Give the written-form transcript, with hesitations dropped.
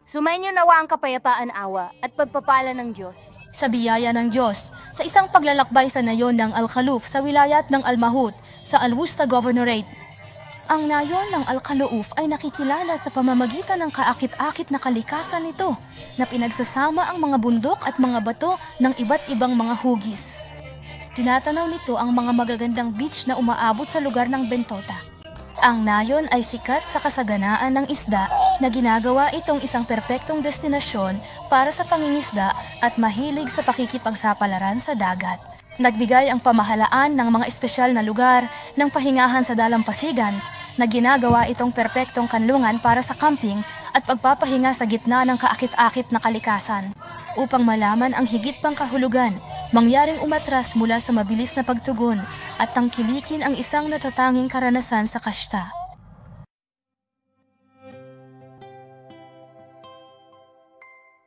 Sumainyo nawa ang kapayapaan, awa at pagpapala ng Diyos. Sa biyaya ng Diyos, sa isang paglalakbay sa nayon ng Al-Khaluf sa wilayat ng Al-Mahut sa Al-Wusta Governorate. Ang nayon ng Al-Khaluf ay nakikilala sa pamamagitan ng kaakit-akit na kalikasan nito na pinagsasama ang mga bundok at mga bato ng iba't ibang mga hugis. Tinatanaw nito ang mga magagandang beach na umaabot sa lugar ng Bentota. Ang nayon ay sikat sa kasaganaan ng isda na ginagawa itong isang perpektong destinasyon para sa pangingisda at mahilig sa pakikipagsapalaran sa dagat. Nagbigay ang pamahalaan ng mga espesyal na lugar ng pahingahan sa dalampasigan na ginagawa itong perpektong kanlungan para sa camping at pagpapahinga sa gitna ng kaakit-akit na kalikasan. Upang malaman ang higit pang kahulugan, mangyaring umatras mula sa mabilis na pagtugon at tangkilikin ang isang natatanging karanasan sa kasta.